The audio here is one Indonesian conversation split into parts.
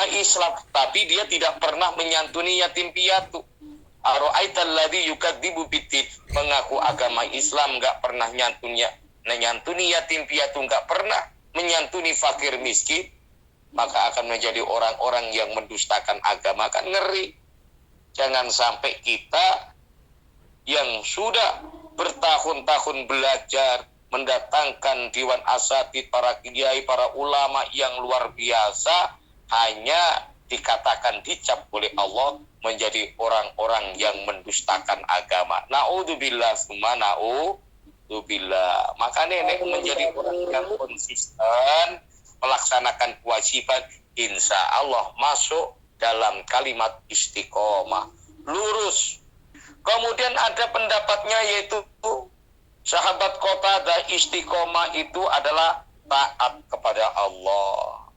agama Islam, tapi dia tidak pernah menyantuni yatim piatu. Ara'aital ladzi yukadzibu biddin, mengaku agama Islam, nggak pernah menyantuni yatim piatu, nggak pernah menyantuni fakir miskin, maka akan menjadi orang-orang yang mendustakan agama. Kan ngeri. Jangan sampai kita yang sudah bertahun-tahun belajar, mendatangkan Dewan Asatidz, para kiai, para ulama yang luar biasa, hanya dikatakan, dicap oleh Allah menjadi orang-orang yang mendustakan agama. Na'udzubillah summa na'udzubillah. Maka nenek menjadi orang yang konsisten melaksanakan kewajiban, insya Allah masuk dalam kalimat istiqomah, lurus. Kemudian ada pendapatnya, yaitu sahabat Qatadah, istiqomah itu adalah taat kepada Allah.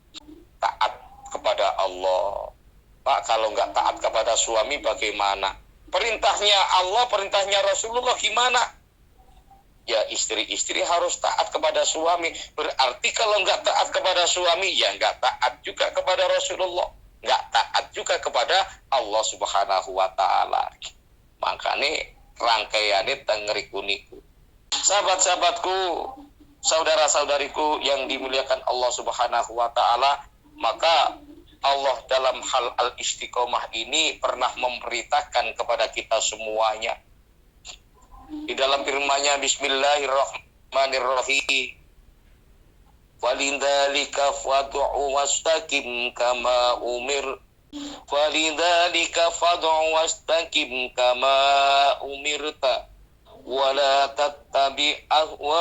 Taat kepada Allah. Pak, kalau nggak taat kepada suami bagaimana? Perintahnya Allah, perintahnya Rasulullah gimana? Ya, istri-istri harus taat kepada suami. Berarti kalau nggak taat kepada suami, ya nggak taat juga kepada Rasulullah. Nggak taat juga kepada Allah Subhanahu wa Ta'ala. Makanya rangkaiannya tengeriku niku. Sahabat-sahabatku, saudara-saudariku yang dimuliakan Allah Subhanahu wa Ta'ala, maka Allah dalam hal al-istiqomah ini pernah memberitakan kepada kita semuanya. Di dalam firman-Nya, Bismillahirrahmanirrahim. Walidzalika fad'u wastaqim kama umir. Walidzalika fad'u wastaqim kama umirta. Wala tattabi' ahwa'ahum.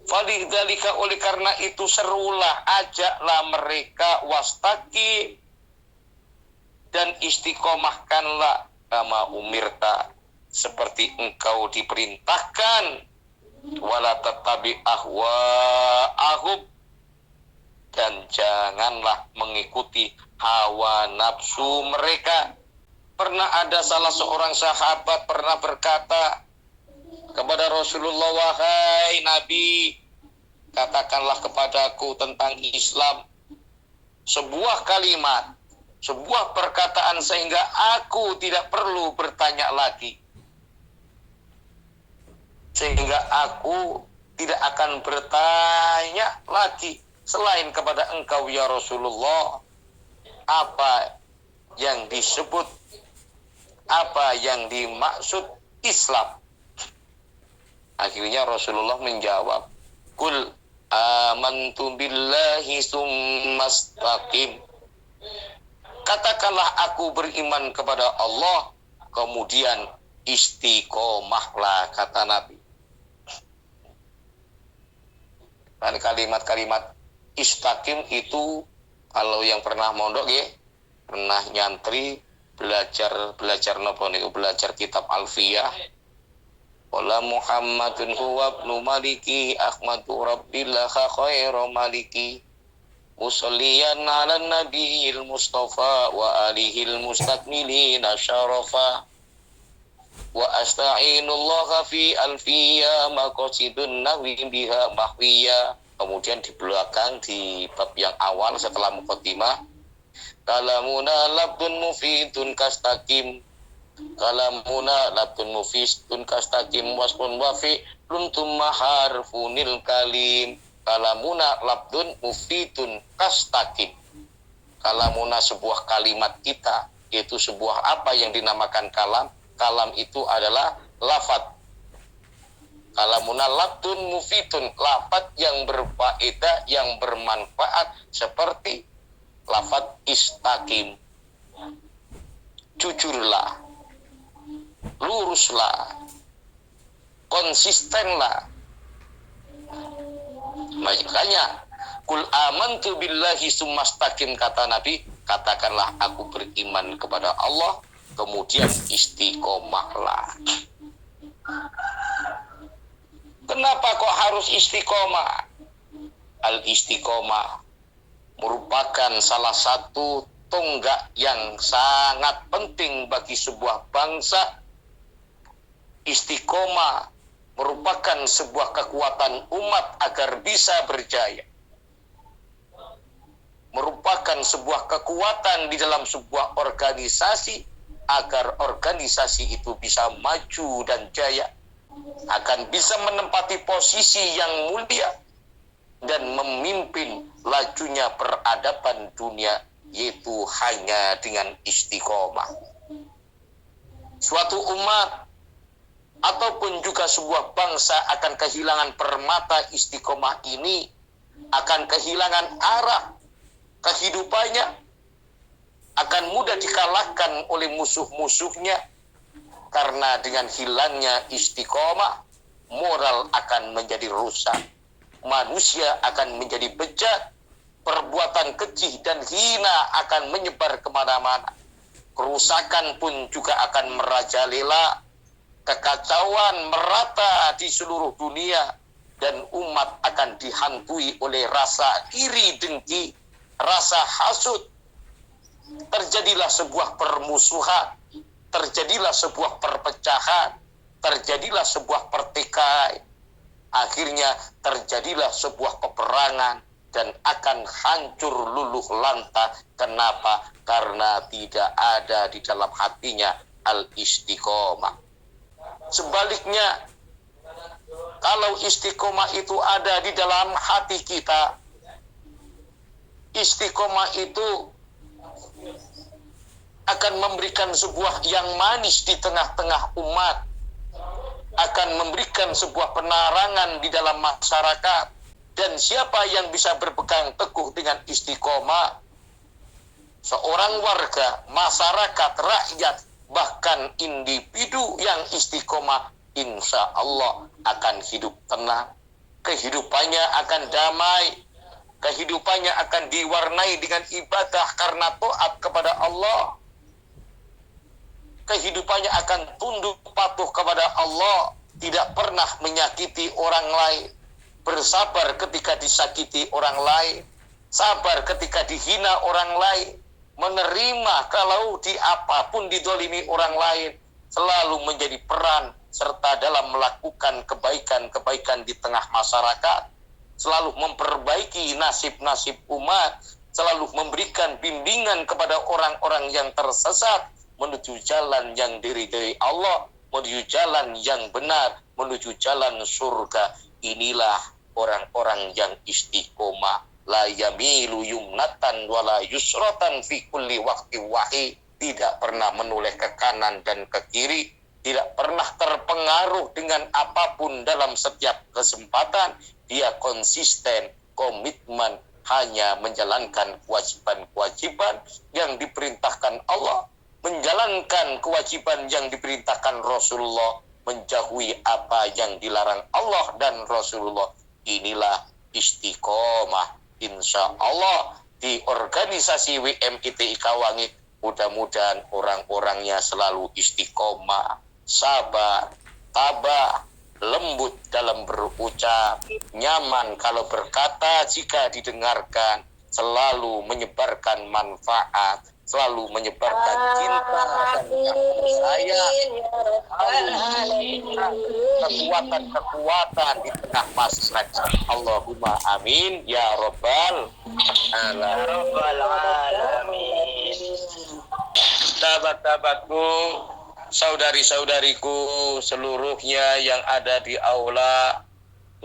Falidzalika, oleh karena itu serulah, ajaklah mereka, wastaqim, dan istiqomahkanlah, kama umirta, seperti engkau diperintahkan. Wala tattabi' ahwa'ahum, dan janganlah mengikuti hawa nafsu mereka. Pernah ada salah seorang sahabat pernah berkata kepada Rasulullah, wahai Nabi, katakanlah kepadaku tentang Islam sebuah kalimat, sebuah perkataan, sehingga aku tidak perlu bertanya lagi, sehingga aku tidak akan bertanya lagi selain kepada engkau ya Rasulullah, apa yang disebut, apa yang dimaksud Islam. Akhirnya Rasulullah menjawab, Qul amantu billahi summastaqim. Katakanlah aku beriman kepada Allah, kemudian istiqomahlah, kata Nabi. Dan kalimat-kalimat istaqim itu, kalau yang pernah mondok ya, pernah nyantri, belajar nopo niku, belajar kitab Alfiyah. Wala Muhammadun huwa ibnu maliki ahmadu rabbillah khairu maliki musalliyan ala nabiyil mustafa wa alihil mustakmilina syarafa wa asta'inullaha fi alfiya maqasidun nahwi biha mahwiya. Kemudian di belakang, di bab yang awal setelah muqaddimah, kalamuna labdun mufidun kastaqim, kalamuna labdun mufidun kastaqim wasfun wafi luntum maharfunil kalim. Kalamuna labdun mufidun kastaqim. Kalamuna sebuah kalimat kita, yaitu sebuah apa yang dinamakan kalam. Kalam itu adalah lafad. Kalamuna labdun mufidun, lafad yang berfaedah, yang bermanfaat, seperti lafad istaqim, jujurlah, luruslah, konsistenlah. Makanya Qul amantu billahi summastaqim, kata Nabi, katakanlah aku beriman kepada Allah, kemudian istiqomahlah. Kenapa kok harus istiqomah? Al-istiqomah merupakan salah satu tonggak yang sangat penting bagi sebuah bangsa. memberikan sebuah kekuatan di dalam sebuah organisasi agar organisasi itu bisa maju dan jaya, akan bisa menempati posisi yang mulia dan memimpin lajunya peradaban dunia, yaitu hanya dengan istiqomah. Suatu umat ataupun juga sebuah bangsa akan kehilangan permata istiqomah ini, akan kehilangan arah kehidupannya, akan mudah dikalahkan oleh musuh-musuhnya, karena dengan hilangnya istiqomah, moral akan menjadi rusak, manusia akan menjadi bejat, perbuatan keji dan hina akan menyebar kemana-mana, kerusakan pun juga akan merajalela, kekacauan merata di seluruh dunia, dan umat akan dihantui oleh rasa iri dengki, rasa hasut. Terjadilah sebuah permusuhan, terjadilah sebuah perpecahan, terjadilah sebuah pertikaian. Akhirnya terjadilah sebuah peperangan dan akan hancur luluh lantah. Kenapa? Karena tidak ada di dalam hatinya al-istiqomah. Sebaliknya, kalau istiqomah itu ada di dalam hati kita, istiqomah itu akan memberikan sebuah yang manis di tengah-tengah umat, akan memberikan sebuah penerangan di dalam masyarakat. Dan siapa yang bisa berpegang teguh dengan istiqomah? Seorang warga, masyarakat, rakyat, bahkan individu yang istiqomah, insya Allah akan hidup tenang, kehidupannya akan damai, kehidupannya akan diwarnai dengan ibadah karena taat kepada Allah, kehidupannya akan tunduk patuh kepada Allah, tidak pernah menyakiti orang lain, bersabar ketika disakiti orang lain, sabar ketika dihina orang lain, menerima kalau di apapun didolimi orang lain, selalu menjadi peran serta dalam melakukan kebaikan-kebaikan di tengah masyarakat, selalu memperbaiki nasib-nasib umat, selalu memberikan bimbingan kepada orang-orang yang tersesat menuju jalan yang diridhai Allah, menuju jalan yang benar, menuju jalan surga. Inilah orang-orang yang istiqomah. La yamilu yumnatan wala yusratan fi kulli waqti wahi. Tidak pernah menoleh ke kanan dan ke kiri, tidak pernah terpengaruh dengan apapun dalam setiap kesempatan. Dia konsisten, komitmen, hanya menjalankan kewajiban-kewajiban yang diperintahkan Allah, menjalankan kewajiban yang diperintahkan Rasulullah, menjauhi apa yang dilarang Allah dan Rasulullah. Inilah istiqomah. Insya Allah di organisasi WMITI Kawangit, mudah-mudahan orang-orangnya selalu istiqomah, sabar, tabah, lembut dalam berucap, nyaman kalau berkata jika didengarkan, selalu menyebarkan manfaat, selalu menyebarkan cinta dan kasih sayang, kekuatan-kekuatan di tengah masyarakat. Allahumma amin ya rabbal alamin. Sahabat-sahabatku, saudari-saudariku seluruhnya yang ada di aula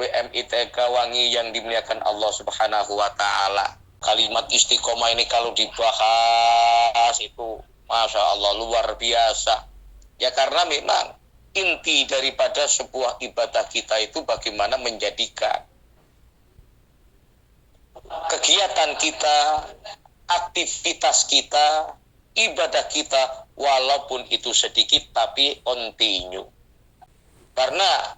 WMITK Wangi yang dimuliakan Allah Subhanahu wa taala. Kalimat istiqomah ini kalau dibahas itu Masya Allah luar biasa. Ya karena memang inti daripada sebuah ibadah kita itu bagaimana menjadikan kegiatan kita, aktivitas kita, ibadah kita walaupun itu sedikit tapi continue. Karena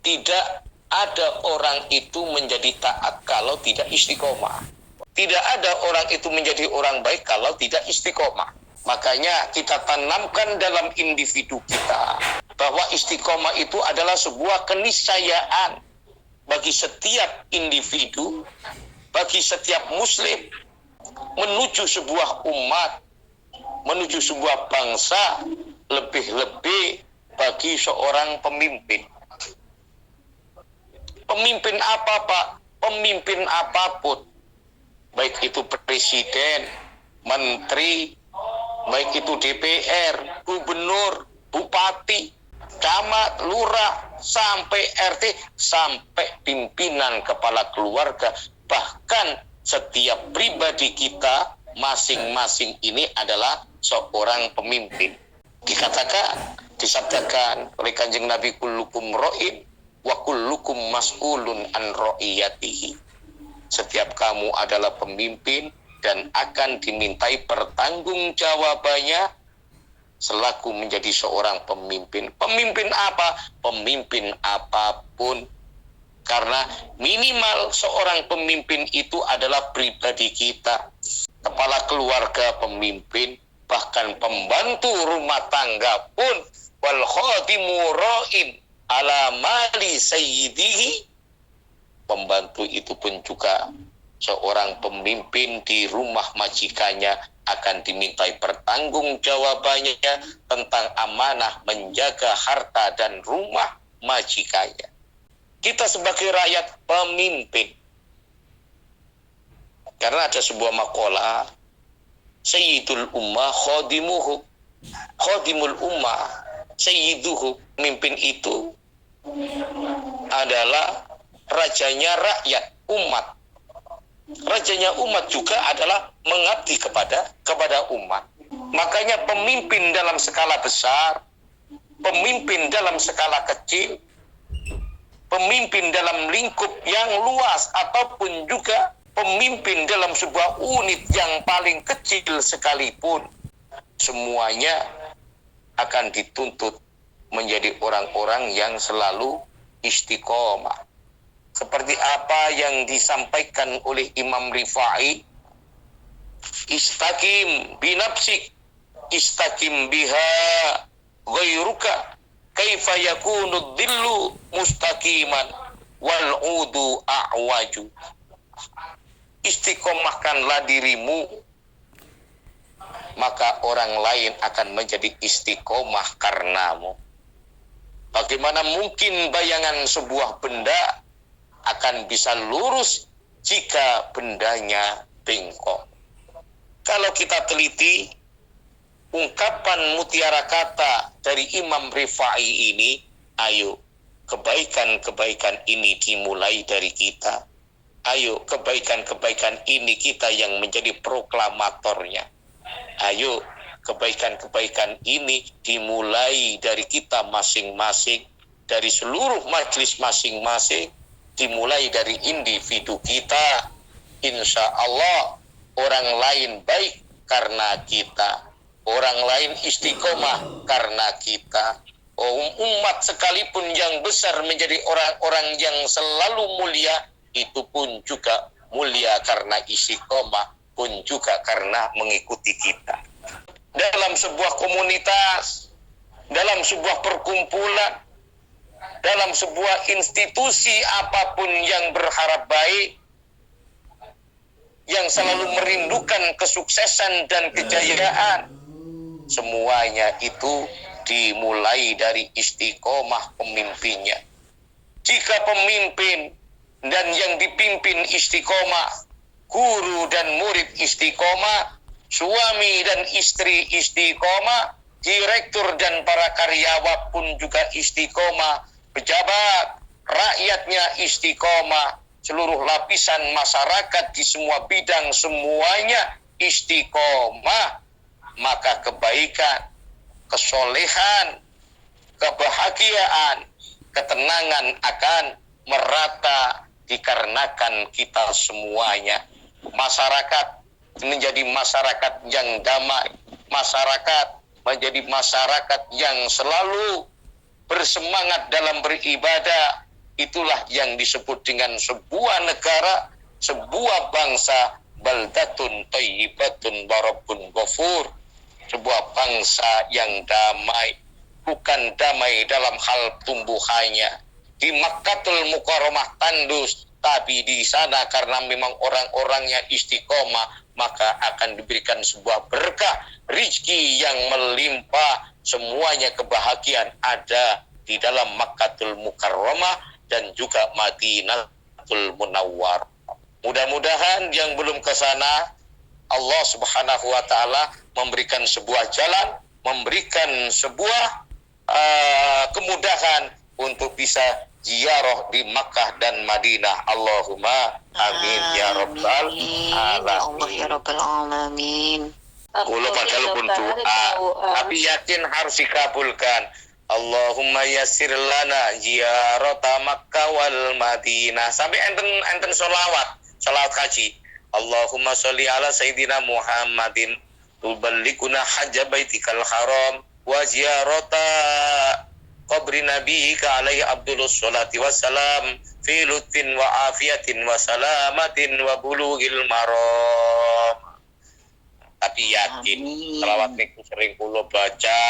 tidak ada orang itu menjadi taat kalau tidak istiqomah. Tidak ada orang itu menjadi orang baik kalau tidak istiqomah. Makanya kita tanamkan dalam individu kita bahwa istiqomah itu adalah sebuah keniscayaan bagi setiap individu, bagi setiap muslim, menuju sebuah umat, menuju sebuah bangsa, lebih-lebih bagi seorang pemimpin. Pemimpin apa, Pak? Pemimpin apapun. baik itu presiden, menteri, baik itu DPR, gubernur, bupati, camat, lurah, sampai RT, sampai pimpinan kepala keluarga, bahkan setiap pribadi kita masing-masing ini adalah seorang pemimpin. Dikatakan, disabdakan oleh Kanjeng Nabi, kullukum ra'in wa kullukum mas'ulun an ra'iyatihi. Setiap kamu adalah pemimpin dan akan dimintai pertanggungjawabannya selaku menjadi seorang pemimpin. Pemimpin apa? Pemimpin apapun. Karena minimal seorang pemimpin itu adalah pribadi kita. Kepala keluarga pemimpin, bahkan pembantu rumah tangga pun, wal khadimu ra'in ala mali sayyidihi. Pembantu itu pun juga seorang pemimpin di rumah majikannya akan dimintai pertanggungjawabannya tentang amanah menjaga harta dan rumah majikannya. Kita sebagai rakyat pemimpin. Karena ada sebuah makalah, Sayyidul Ummah khadimuhu. Khadimul Ummah sayyiduhu. Pemimpin itu adalah rajanya rakyat, umat. Rajanya umat juga adalah mengabdi kepada umat. Makanya pemimpin dalam skala besar, pemimpin dalam skala kecil, pemimpin dalam lingkup yang luas, ataupun juga pemimpin dalam sebuah unit yang paling kecil sekalipun, semuanya akan dituntut menjadi orang-orang yang selalu istiqomah. Seperti apa yang disampaikan oleh Imam Rifai, istaqim binafsik, istaqim biha ghairuka, kaifa yakunu dhillu mustaqiman wal udu a'waju. Istiqomahkanlah dirimu, maka orang lain akan menjadi istiqomah karenamu. Bagaimana mungkin bayangan sebuah benda akan bisa lurus jika bendanya bengkok? Kalau kita teliti ungkapan mutiara kata dari Imam Rifai ini, ayo kebaikan-kebaikan ini dimulai dari kita. Ayo kebaikan-kebaikan ini kita yang menjadi proklamatornya. Ayo kebaikan-kebaikan ini dimulai dari kita masing-masing, dari seluruh majelis masing-masing, dimulai dari individu kita. Insya Allah orang lain baik karena kita, orang lain istiqomah karena kita. Umat sekalipun yang besar menjadi orang-orang yang selalu mulia, itu pun juga mulia karena istiqomah, pun juga karena mengikuti kita. Dalam sebuah komunitas, dalam sebuah perkumpulan, dalam sebuah institusi apapun yang berharap baik, yang selalu merindukan kesuksesan dan kejayaan, semuanya itu dimulai dari istiqomah pemimpinnya. Jika pemimpin dan yang dipimpin istiqomah, guru dan murid istiqomah, suami dan istri istiqomah, direktur dan para karyawan pun juga istiqomah, pejabat, rakyatnya istiqomah, seluruh lapisan masyarakat di semua bidang semuanya istiqomah, maka kebaikan, kesolehan, kebahagiaan, ketenangan akan merata dikarenakan kita semuanya. Masyarakat menjadi masyarakat yang damai, masyarakat menjadi masyarakat yang selalu bersemangat dalam beribadah. Itulah yang disebut dengan sebuah negara, sebuah bangsa, baldatun thayyibatun wa rabbun ghafur. Sebuah bangsa yang damai, bukan damai dalam hal tumbuhannya. Di Makkatul Mukarramah tandus, tapi di sana karena memang orang-orangnya istiqomah, maka akan diberikan sebuah berkah, rizki yang melimpah, semuanya kebahagiaan ada di dalam Makkatul Mukarramah dan juga Madinatul Munawwar. Mudah-mudahan yang belum ke sana, Allah Subhanahu wa Ta'ala memberikan sebuah jalan, memberikan sebuah kemudahan untuk bisa ziarah di Makkah dan Madinah. Allahumma amin ya rabbal alamin. Ya rabbal alamin. Kulo padahal pun doa, tapi yakin harus dikabulkan. Allahumma yassir lana ziyarata Makkah wal Madinah. Sampai enten salawat haji. Allahumma sholli ala sayyidina Muhammadin tuballighuna hajja baitikal haram wa ziyarata qabri nabiyyika alaihi abdulus sholati wassalam fi lutfin wa afiyatin wa salamatin wa bulughil maram. Tapi yakin selawat niku sering kula baca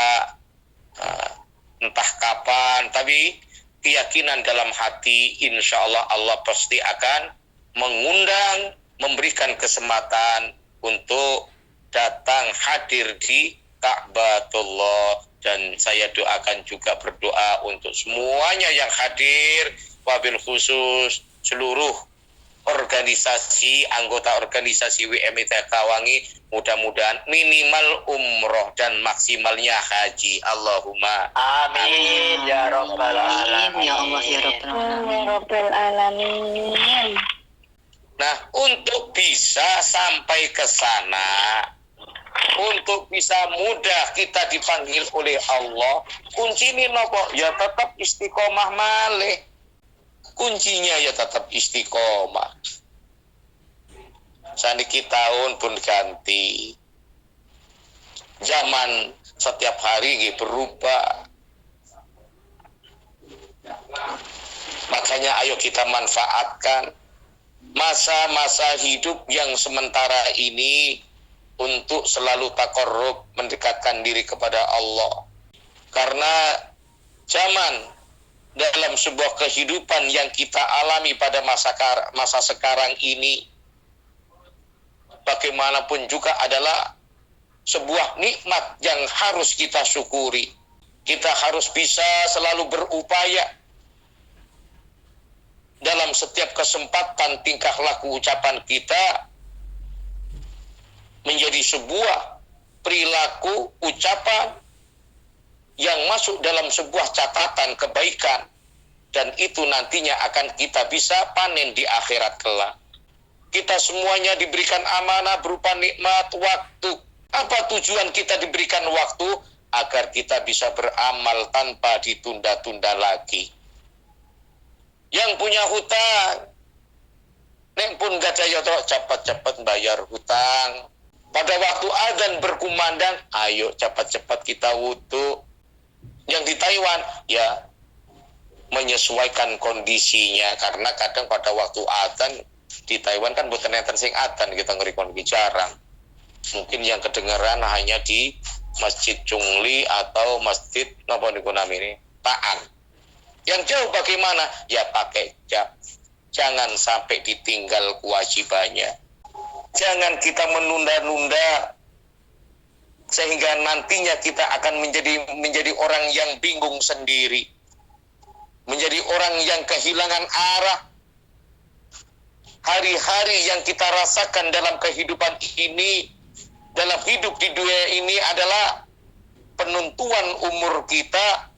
entah kapan, tapi keyakinan dalam hati insyaallah Allah pasti akan mengundang, memberikan kesempatan untuk datang hadir di Ka'batullah. Dan saya doakan juga berdoa untuk semuanya yang hadir, wabil khusus seluruh organisasi, anggota organisasi WMIT Kawangi, mudah-mudahan minimal umroh dan maksimalnya haji. Allahumma amin ya rabbal alamin. Ya Allah ya rabbal alamin. Nah, untuk bisa sampai ke sana, untuk bisa mudah kita dipanggil oleh Allah, kuncinya nopo? Ya tetap istiqomah malih. Kuncinya ya tetap istiqomah. Saniki tahun pun ganti. Zaman setiap hari berubah. Makanya ayo kita manfaatkan masa-masa hidup yang sementara ini untuk selalu taqarrub, mendekatkan diri kepada Allah. Karena zaman dalam sebuah kehidupan yang kita alami pada masa sekarang ini, bagaimanapun juga adalah sebuah nikmat yang harus kita syukuri. Kita harus bisa selalu berupaya dalam setiap kesempatan tingkah laku ucapan kita menjadi sebuah perilaku ucapan yang masuk dalam sebuah catatan kebaikan, dan itu nantinya akan kita bisa panen di akhirat kelak. Kita semuanya diberikan amanah berupa nikmat waktu. Apa tujuan kita diberikan waktu? Agar kita bisa beramal tanpa ditunda-tunda lagi. Yang punya hutang, nek pun gak ada yoto, cepat-cepat bayar hutang. Pada waktu azan berkumandang, ayo cepat-cepat kita wudu. Yang di Taiwan, ya menyesuaikan kondisinya, karena kadang pada waktu azan di Taiwan kan bukan enten sing adzan, kita ngerikon jarang. Mungkin yang kedengaran hanya di Masjid Chungli atau Masjid napa niku namine Taan. Yang jauh bagaimana? Ya pakai jam. Jangan sampai ditinggal kewajibannya. Jangan kita menunda-nunda sehingga nantinya kita akan menjadi orang yang bingung sendiri. Menjadi orang yang kehilangan arah. Hari-hari yang kita rasakan dalam kehidupan ini, dalam hidup di dunia ini adalah penentuan umur kita.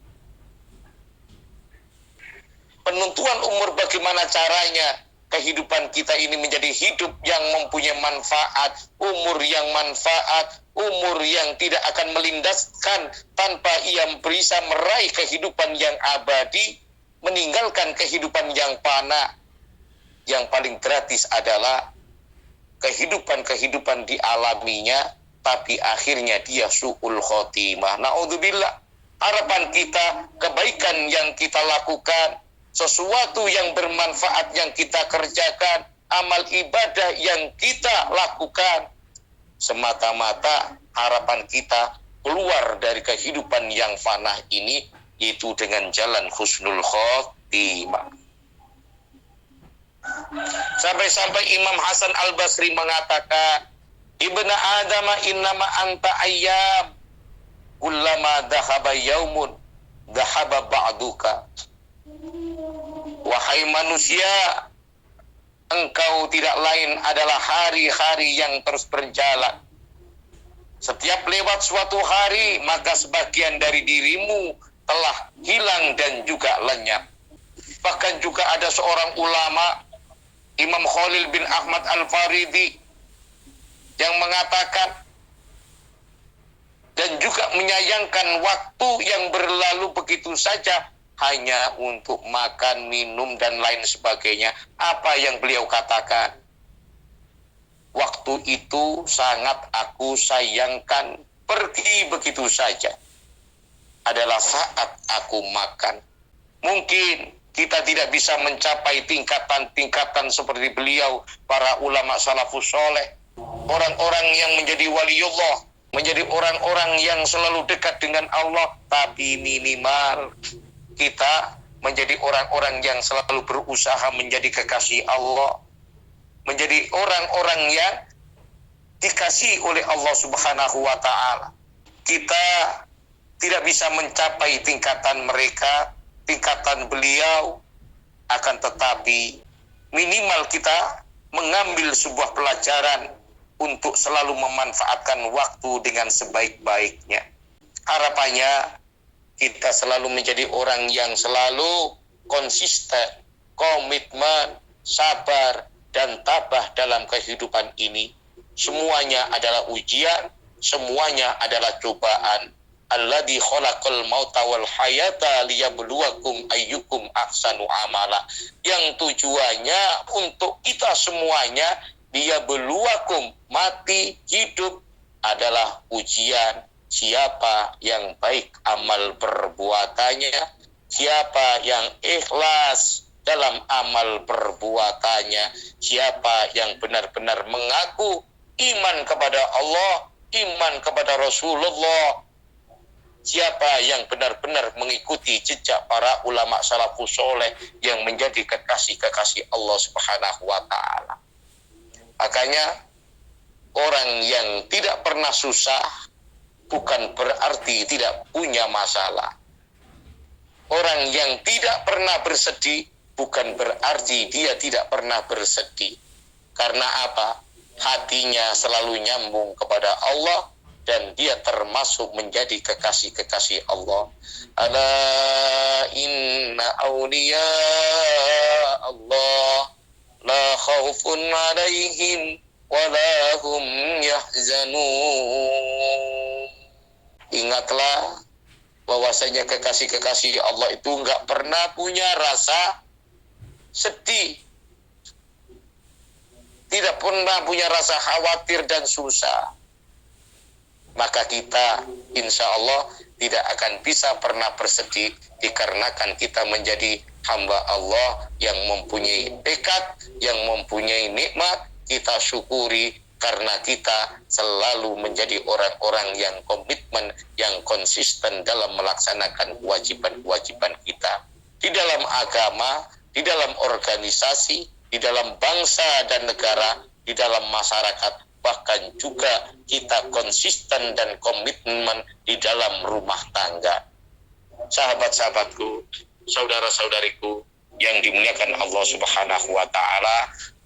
Penentuan umur bagaimana caranya kehidupan kita ini menjadi hidup yang mempunyai manfaat, umur yang manfaat, umur yang tidak akan melindaskan tanpa ia bisa meraih kehidupan yang abadi, meninggalkan kehidupan yang fana. Yang paling gratis adalah kehidupan-kehidupan dialaminya, tapi akhirnya dia su'ul khotimah. Na'udzubillah. Harapan kita, kebaikan yang kita lakukan, sesuatu yang bermanfaat yang kita kerjakan, amal ibadah yang kita lakukan, semata-mata harapan kita keluar dari kehidupan yang fana ini, yaitu dengan jalan husnul khotimah. Sampai-sampai Imam Hasan Al-Basri mengatakan, Ibna Adama innama anta ayyam, kullama dhahaba yaumun dhahaba ba'duka. Wahai manusia, engkau tidak lain adalah hari-hari yang terus berjalan. Setiap lewat suatu hari, maka sebagian dari dirimu telah hilang dan juga lenyap. Bahkan juga ada seorang ulama, Imam Khalil bin Ahmad Al-Faridi, yang mengatakan dan juga menyayangkan waktu yang berlalu begitu saja hanya untuk makan, minum, dan lain sebagainya. Apa yang beliau katakan? Waktu itu sangat aku sayangkan, pergi begitu saja. Adalah saat aku makan. Mungkin kita tidak bisa mencapai tingkatan-tingkatan seperti beliau, para ulama salafus soleh, orang-orang yang menjadi waliullah, menjadi orang-orang yang selalu dekat dengan Allah, tapi minimal kita menjadi orang-orang yang selalu berusaha menjadi kekasih Allah, menjadi orang-orang yang dikasih oleh Allah Subhanahu wa Ta'ala. Kita tidak bisa mencapai tingkatan mereka, tingkatan beliau, akan tetapi minimal kita mengambil sebuah pelajaran untuk selalu memanfaatkan waktu dengan sebaik-baiknya. Harapannya kita selalu menjadi orang yang selalu konsisten, komitmen, sabar, dan tabah dalam kehidupan ini. Semuanya adalah ujian, semuanya adalah cobaan. Alladzi khalaqal mauta wal hayata liyabluwakum ayyukum ahsanu amala. Yang tujuannya untuk kita semuanya, dia beluakum, mati, hidup adalah ujian. Siapa yang baik amal perbuatannya, siapa yang ikhlas dalam amal perbuatannya, siapa yang benar-benar mengaku iman kepada Allah, iman kepada Rasulullah, siapa yang benar-benar mengikuti jejak para ulama salafus soleh yang menjadi kekasih-kekasih Allah Subhanahu wa Ta'ala. Makanya orang yang tidak pernah susah bukan berarti tidak punya masalah. Orang yang tidak pernah bersedih bukan berarti dia tidak pernah bersedih. Karena apa? Hatinya selalu nyambung kepada Allah dan dia termasuk menjadi kekasih-kekasih Allah. Ala inna awliya Allah la khaufun alaihim wala hum yahzanun. Ingatlah bahwasanya kekasih-kekasih Allah itu enggak pernah punya rasa sedih, tidak pernah punya rasa khawatir dan susah. Maka kita insya Allah tidak akan bisa pernah bersedih dikarenakan kita menjadi hamba Allah yang mempunyai tekad, yang mempunyai nikmat. Kita syukuri karena kita selalu menjadi orang-orang yang komitmen, yang konsisten dalam melaksanakan kewajiban-kewajiban kita di dalam agama, di dalam organisasi, di dalam bangsa dan negara, di dalam masyarakat, bahkan juga kita konsisten dan komitmen di dalam rumah tangga. Sahabat-sahabatku, saudara-saudariku yang dimuliakan Allah Subhanahu wa Ta'ala,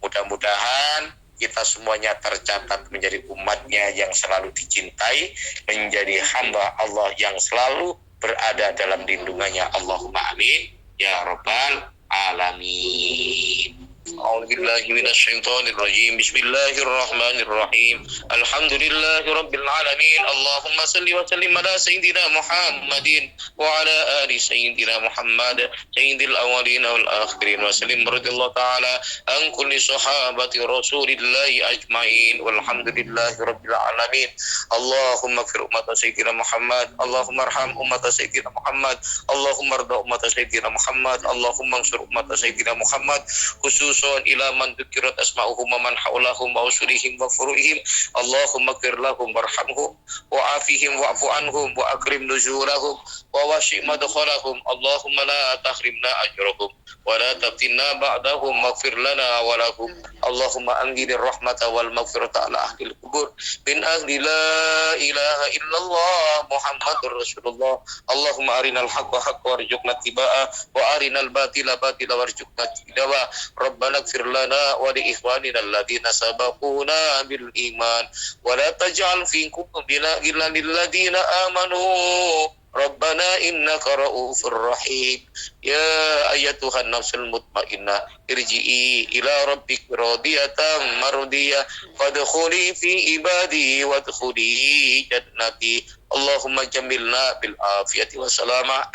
mudah-mudahan kita semuanya tercatat menjadi umatnya yang selalu dicintai, menjadi hamba Allah yang selalu berada dalam lindungannya. Allahumma amin ya rabbal alamin. A'udzubillahi minasyaitonir rajim. Bismillahirrahmanirrahim. Alhamdulillahirabbil alamin. Allahumma shalli wa sallim ala sayyidina Muhammadin wa ala ali sayyidina Muhammad sayyidil awwalin wal akhirin wa sallim radhiyallahu ta'ala an kulli sahabati rasulillahi ajmain walhamdulillahirabbil alamin. Allahumma fir ummat sayyidina Muhammad, Allahumma arham ummat sayyidina Muhammad, Allahumma arda ummat sayyidina Muhammad, Allahumma ansur ummat sayyidina Muhammad, khusus ila man dukirat asma'uhum wa man haulahum wa usulihim wa furu'ihim. Allahumma qir lahum warhamhum wa afihim wa'fu anhum wa akrim nuzulahum wa wasi' madkhalahum. Allahumma la tahrimna ajrahum wa la taftinna ba'dahum maghfir lana wa lahum. Allahumma anzil rahmata wal maghfirata ala ahli al-qubur min ahli la ilaha illallah Muhammadur Rasulullah. Allahumma arinal haqqa haqqa warzuqna tibaa wa arinal batila batila warzuqna tidawa. Rabbana ربنا اغفر لنا ولإخواننا الذين سبقونا بالإيمان ولا تجعل في قلوبنا غلا للذين آمنوا ربنا إنك رؤوف رحيم يا أيتها النفس المطمئنة ارجعي إلى ربك راضية مرضية فادخلي في عبادي وادخلي جنتي اللهم جملنا بالعافية والسلامة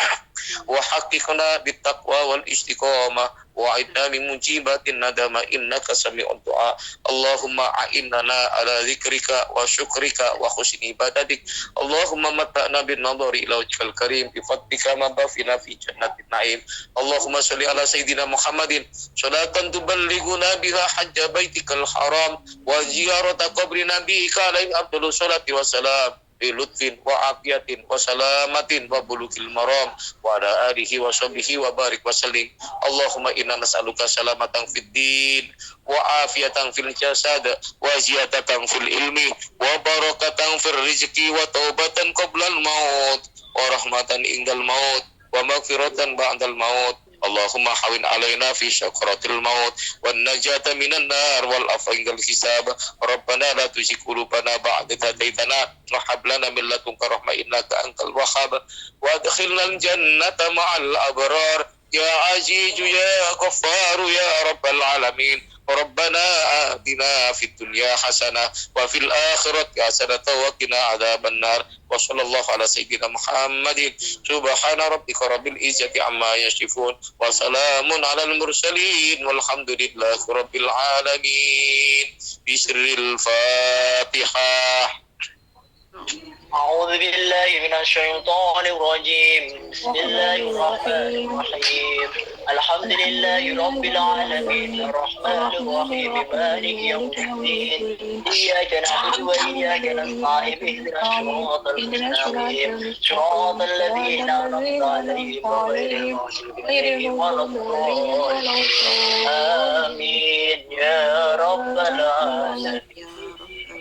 وحققنا بالتقوى والاستقامة وعدنا من مجيبات الندم إنك سميع الدعاء اللهم أعنا على ذكرك وشكرك وحسن عبادتك اللهم متعنا بالنظر إلى وجهك الكريم بفضلك ما بقينا في جنة النعيم اللهم صل على سيدنا محمد صلاة تبلغنا بها حج بيتك الحرام وزيارة قبر نبيك عليه أفضل الصلاة والسلام بلطف وعافية وسلامة وبلوغ المرام وعلى آله وصحبه وبارك وسلم اللهم إنا نسألك سلامة في الدين وعافية في الجسد وزيادة في العلم وبركة في الرزق وتوبة قبل الموت ورحمة عند الموت ومغفرة بعد الموت اللهم حوين علينا في شكرات الموت والنجاة من النار والعفو عند الحساب ربنا لا تزغ قلوبنا بعد إذ هديتنا وهب لنا من لدنك رحمة إنك أنت الوهاب وادخلنا الجنة مع الأبرار يا عزيز يا غفار يا رب العالمين ربنا آتنا في الدنيا حسنة وفي الآخرة حسنة وقنا عذاب النار وصلى الله على سيدنا محمد سبحان ربك رب العزة عما يصفون وسلام على المرسلين والحمد لله رب العالمين بسر الفاتحة. أعوذ بالله من الشيطان الرجيم بسم الله الرحمن الرحيم الحمد لله رب العالمين الرحمن الرحيم مالك يوم الدين إياك نعبد وإياك نستعين اهدنا الصراط المستقيم صراط الذين أنعمت عليهم غير المغضوب عليهم ولا الضالين آمين يا رب العالمين.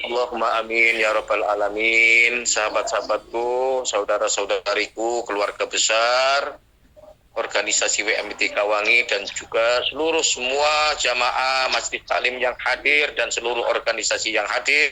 Allahumma amin ya rabbal alamin. Sahabat-sahabatku, saudara-saudariku, keluarga besar organisasi WMIT Kawangi dan juga seluruh semua jamaah Masjid Taklim yang hadir dan seluruh organisasi yang hadir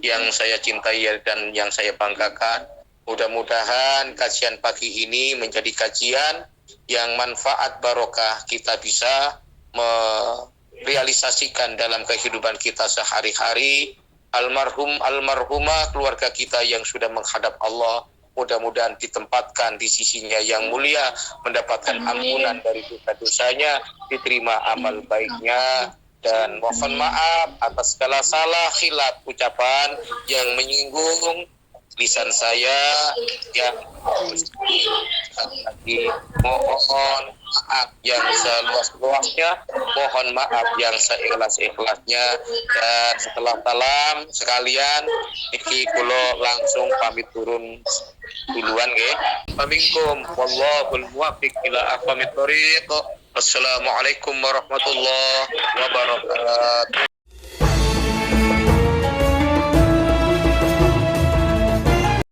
yang saya cintai dan yang saya banggakan. Mudah-mudahan kajian pagi ini menjadi kajian yang manfaat barokah kita bisa merealisasikan dalam kehidupan kita sehari-hari. Almarhumah keluarga kita yang sudah menghadap Allah mudah-mudahan ditempatkan di sisinya yang mulia, mendapatkan ampunan dari dosa-dosanya, diterima amal baiknya, dan mohon maaf atas segala salah khilaf ucapan yang menyinggung lisan saya yang lagi mohon maaf yang seluas-luasnya, mohon maaf yang seikhlas-ikhlasnya, dan setelah salam sekalian iki kulo langsung pamit turun duluan nggih. Paminkum wallahul muwaffiq ila aqwamit thoriq. Assalamualaikum warahmatullahi wabarakatuh.